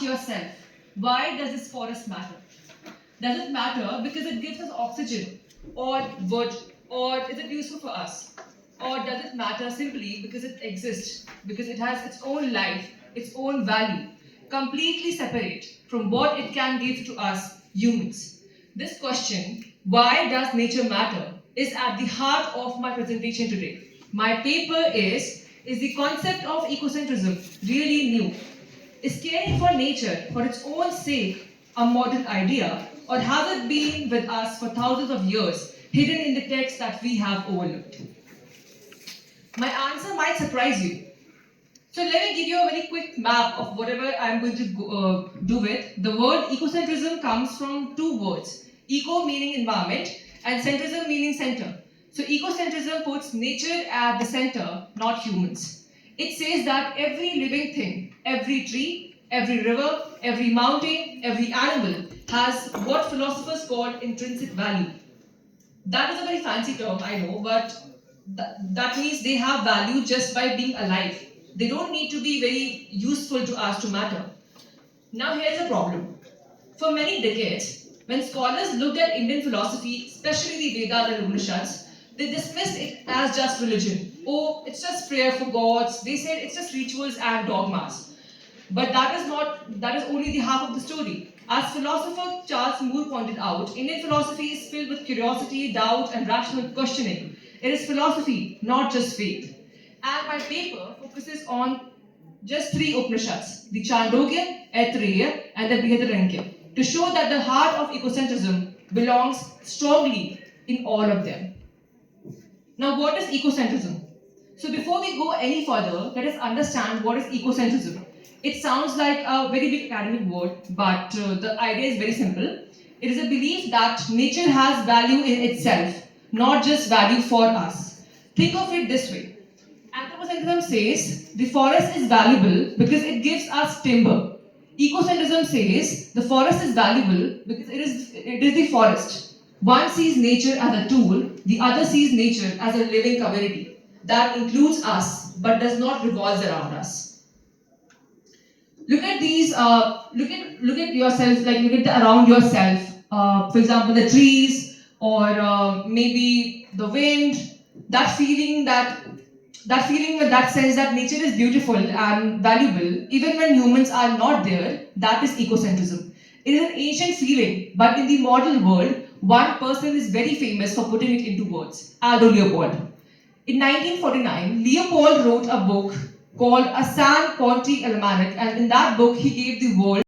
yourself, why does this forest matter? Does it matter because it gives us oxygen or wood, or is it useful for us? Or does it matter simply because it exists, because it has its own life, its own value, completely separate from what it can give to us humans? This question, why does nature matter, is at the heart of my presentation today. My paper is the concept of ecocentrism really new? Is caring for nature for its own sake a modern idea, or has it been with us for thousands of years, hidden in the text that we have overlooked? My answer might surprise you. So let me give you a very quick map of whatever I'm going to do with. The word ecocentrism comes from two words: eco meaning environment and centrism meaning center. So ecocentrism puts nature at the center, not humans. It says that every living thing, every tree, every river, every mountain, every animal has what philosophers call intrinsic value. That is a very fancy term, I know, but that means they have value just by being alive. They don't need to be very useful to us to matter. Now, here's the problem. For many decades, when scholars looked at Indian philosophy, especially the Vedas and Upanishads, they dismissed it as just religion. Oh, it's just prayer for gods. They said it's just rituals and dogmas. But that is only the half of the story. As philosopher Charles Moore pointed out, Indian philosophy is filled with curiosity, doubt, and rational questioning. It is philosophy, not just faith. And my paper focuses on just three Upanishads, the Chandogya, Aitareya, and the Brihadaranyaka, to show that the heart of ecocentrism belongs strongly in all of them. Now, what is ecocentrism? So, before we go any further, let us understand what is ecocentrism. It sounds like a very big academic word, but the idea is very simple. It is a belief that nature has value in itself, not just value for us. Think of it this way. Anthropocentrism says the forest is valuable because it gives us timber. Ecocentrism says the forest is valuable because it is the forest. One sees nature as a tool, the other sees nature as a living community that includes us but does not revolve around us. Look at these. Look at yourself. Like look at around yourself. For example, the trees, or maybe the wind. That feeling, that sense that nature is beautiful and valuable, even when humans are not there. That is ecocentrism. It is an ancient feeling, but in the modern world, one person is very famous for putting it into words: Aldo Leopold. In 1949, Leopold wrote a book called A San Conti Almanac, and in that book, he gave the world